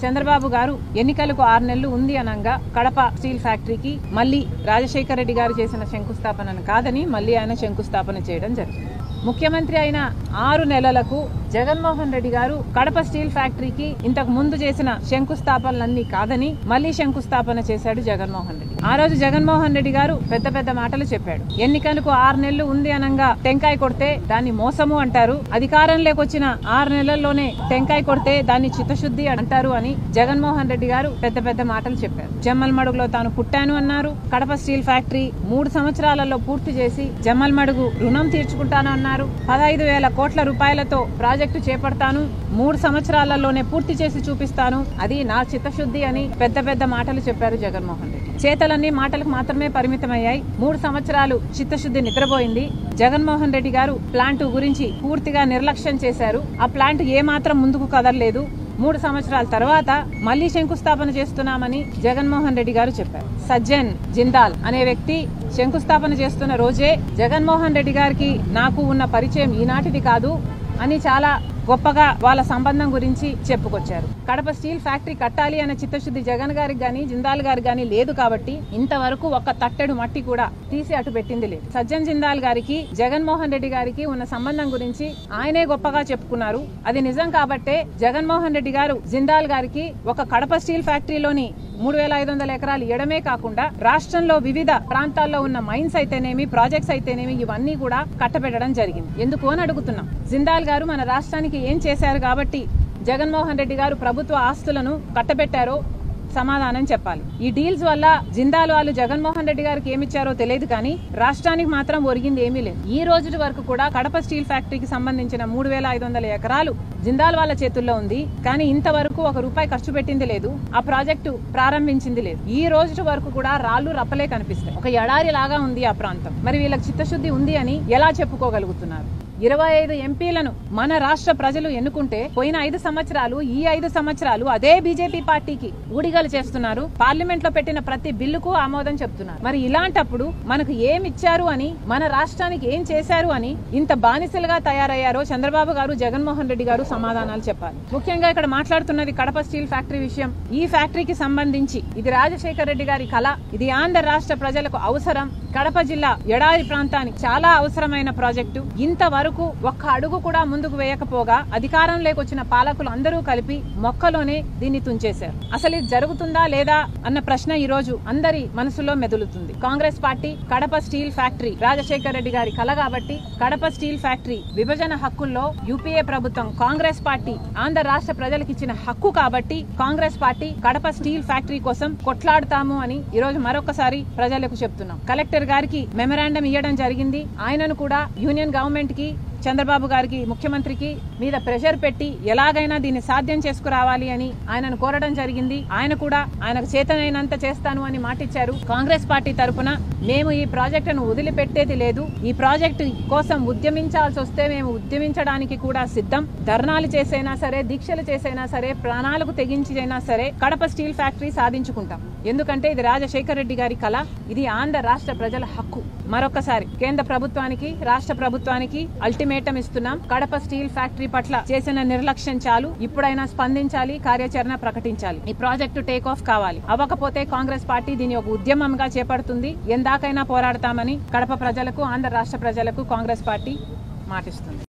చంద్రబాబు గారు ఎన్నికలకు 6 నెలలు ఉంది అనంగా కడప స్టీల్ ఫ్యాక్టరీకి మళ్లీ రాజశేఖర రెడ్డి గారు చేసిన శంకుస్థాపనను కాదని మళ్లీ ఆయన శంకుస్థాపన చేయడం జరిగింది. ముఖ్యమంత్రి అయిన 6 నెలలకు జగన్మోహన్ రెడ్డి గారు కడప స్టీల్ ఫ్యాక్టరీకి ఇంతకు ముందు చేసిన శంకుస్థాపనలన్నీ కాదని మళ్లీ శంకుస్థాపన చేశాడు జగన్మోహన్ రెడ్డి. ఆ రోజు జగన్మోహన్ రెడ్డి గారు పెద్ద పెద్ద మాటలు చెప్పాడు. ఎన్నికలకు 6 నెలలు ఉంది అనంగా టెంకాయ కొడితే దాన్ని మోసము అంటారు, అధికారంలోకి వచ్చిన 6 నెలల్లోనే టెంకాయ కొడితే దాన్ని చిత్తశుద్ధి అంటారు అని జగన్మోహన్ రెడ్డి గారు పెద్ద పెద్ద మాటలు చెప్పారు. జమ్మలమడుగులో తాను పుట్టాను అన్నారు. కడప స్టీల్ ఫ్యాక్టరీ 3 సంవత్సరాలలో పూర్తి చేసి జమ్మలమడుగు రుణం తీర్చుకుంటాను అన్నారు. 15,000 కోట్ల రూపాయలతో ప్రాజెక్టు చేపడతాను, 3 సంవత్సరాలలోనే పూర్తి చేసి చూపిస్తాను, అది నా చిత్తశుద్ధి అని పెద్ద పెద్ద మాటలు చెప్పారు జగన్మోహన్ రెడ్డి. చేతలన్నీ మాటలకు మాత్రమే పరిమితమయ్యాయి. 3 సంవత్సరాలు చిత్తశుద్ధి నిద్రపోయింది. జగన్మోహన్ రెడ్డి గారు ప్లాంట్ గురించి పూర్తిగా నిర్లక్ష్యం చేశారు. ఆ ప్లాంట్ ఏమాత్రం ముందుకు కదలలేదు. 3 సంవత్సరాల తర్వాత మళ్లీ శంకుస్థాపన చేస్తున్నామని జగన్మోహన్ రెడ్డి గారు చెప్పారు. సజ్జన్ జిందాల్ అనే వ్యక్తి శంకుస్థాపన చేస్తున్న రోజే జగన్మోహన్ రెడ్డి గారికి నాకు ఉన్న పరిచయం ఈనాటిది కాదు అని చాలా గొప్పగా వాళ్ళ సంబంధం గురించి చెప్పుకొచ్చారు. కడప స్టీల్ ఫ్యాక్టరీ కట్టాలి అనే చిత్తశుద్ధి జగన్ గారికి గానీ జిందాల్ గారికి గానీ లేదు కాబట్టి ఇంతవరకు ఒక్క తట్టెడు మట్టి కూడా తీసి అటు పెట్టింది లేదు. సజ్జన్ జిందాల్ గారికి జగన్మోహన్ రెడ్డి గారికి ఉన్న సంబంధం గురించి ఆయనే గొప్పగా చెప్పుకున్నారు. అది నిజం కాబట్టే జగన్మోహన్ రెడ్డి గారు జిందాల్ గారికి ఒక కడప స్టీల్ ఫ్యాక్టరీలోని 3,500 ఎకరాలు ఇవ్వడమే కాకుండా రాష్ట్రంలో వివిధ ప్రాంతాల్లో ఉన్న మైన్స్ అయితేనేమి ప్రాజెక్ట్స్ అయితేనేమి ఇవన్నీ కూడా కట్టబెట్టడం జరిగింది. ఎందుకు అని అడుగుతున్నాం. జిందాల్ గారు మన రాష్ట్రానికి ఏం చేశారు కాబట్టి జగన్మోహన్ రెడ్డి గారు ప్రభుత్వ ఆస్తులను కట్టబెట్టారో సమాధానం చెప్పాలి. ఈ డీల్స్ వల్ల జిందాల్ వాళ్ళు జగన్మోహన్ రెడ్డి గారికి ఏమిచ్చారో తెలియదు కానీ రాష్ట్రానికి మాత్రం ఒరిగింది ఏమీ లేదు. ఈ రోజు వరకు కూడా కడప స్టీల్ ఫ్యాక్టరీకి సంబంధించిన 3,500 ఎకరాలు జిందాల్ వాళ్ళ చేతుల్లో ఉంది. కానీ ఇంతవరకు ₹1 ఖర్చు పెట్టింది లేదు, ఆ ప్రాజెక్టు ప్రారంభించింది లేదు. ఈ రోజు వరకు కూడా రాళ్లు రప్పలే కనిపిస్తాయి. ఒక ఎడారి లాగా ఉంది ఆ ప్రాంతం. మరి వీళ్ళకి చిత్తశుద్ధి ఉంది అని ఎలా చెప్పుకోగలుగుతున్నారు? 25 ఎంపీలను మన రాష్ట్ర ప్రజలు ఎన్నుకుంటే పోయిన 5 సంవత్సరాలు ఈ 5 సంవత్సరాలు అదే బీజేపీ పార్టీకి ఊడిగలు చేస్తున్నారు. పార్లమెంట్ లో పెట్టిన ప్రతి బిల్లుకు ఆమోదం చెప్తున్నారు. మరి ఇలాంటప్పుడు మనకు ఏమిచ్చారు అని, మన రాష్ట్రానికి ఏం చేశారు అని ఇంత బానిసలుగా తయారయ్యారో చంద్రబాబు గారు జగన్మోహన్ రెడ్డి గారు సమాధానాలు చెప్పాలి. ముఖ్యంగా ఇక్కడ మాట్లాడుతున్నది కడప స్టీల్ ఫ్యాక్టరీ విషయం. ఈ ఫ్యాక్టరీకి సంబంధించి ఇది రాజశేఖర రెడ్డి గారి కళ, ఇది ఆంధ్ర రాష్ట్ర ప్రజలకు అవసరం. కడప జిల్లా ఎడారి ప్రాంతానికి చాలా అవసరమైన ప్రాజెక్టు. ఇంతవరకు ఒక్క అడుగు కూడా ముందుకు వేయకపోగా అధికారంలోకి వచ్చిన పాలకులు అందరూ కలిపి మొక్కలోనే దీన్ని తుంచేశారు. అసలు ఇది జరుగుతుందా లేదా అన్న ప్రశ్న ఈ రోజు అందరి మనసులో మెదులుతుంది. Congress party Kadapa steel factory Rajasekhara Reddy గారి కల కాబట్టి కడప స్టీల్ ఫ్యాక్టరీ విభజన హక్కుల్లో యూపీఏ ప్రభుత్వం కాంగ్రెస్ పార్టీ ఆంధ్ర రాష్ట్ర ప్రజలకు ఇచ్చిన హక్కు కాబట్టి Congress party Kadapa steel factory కోసం కొట్లాడుతాము అని ఈ రోజు మరొకసారి ప్రజలకు చెప్తున్నాం. కలెక్టర్ గారికి మెమరాండం ఇవ్వడం జరిగింది. ఆయనను కూడా యూనియన్ గవర్నమెంట్ కి చంద్రబాబు గారికి ముఖ్యమంత్రికి మీద ప్రెషర్ పెట్టి ఎలాగైనా దీన్ని సాధ్యం చేసుకురావాలి అని ఆయనను కోరడం జరిగింది. ఆయన కూడా ఆయనకు చేతనైనంత చేస్తాను అని మాటిచ్చారు. కాంగ్రెస్ పార్టీ తరఫున మేము ఈ ప్రాజెక్టును వదిలిపెట్టేది లేదు. ఈ ప్రాజెక్టు కోసం ఉద్యమించాల్సి వస్తే మేము ఉద్యమించడానికి కూడా సిద్ధం. ధర్నాలు చేసైనా సరే, దీక్షలు చేసైనా సరే, ప్రాణాలకు తెగించైనా సరే కడప స్టీల్ ఫ్యాక్టరీ సాధించుకుంటాం. ఎందుకంటే ఇది రాజశేఖర రెడ్డి గారి కళ, ఇది ఆంధ్ర రాష్ట్ర ప్రజల హక్కు. మరొకసారి కేంద్ర ప్రభుత్వానికి రాష్ట్ర ప్రభుత్వానికి అల్టిమేటం ఇస్తున్నాం. కడప స్టీల్ ఫ్యాక్టరీ పట్ల చేసిన నిర్లక్ష్యం చాలు. ఇప్పుడైనా స్పందించాలి, కార్యాచరణ ప్రకటించాలి. ఈ ప్రాజెక్టు టేక్ ఆఫ్ కావాలి. అవ్వకపోతే కాంగ్రెస్ పార్టీ దీన్ని ఒక ఉద్యమంగా చేపడుతుంది. ఎందాకైనా పోరాడతామని కడప ప్రజలకు, ఆంధ్ర రాష్ట్ర ప్రజలకు కాంగ్రెస్ పార్టీ మాటిస్తుంది.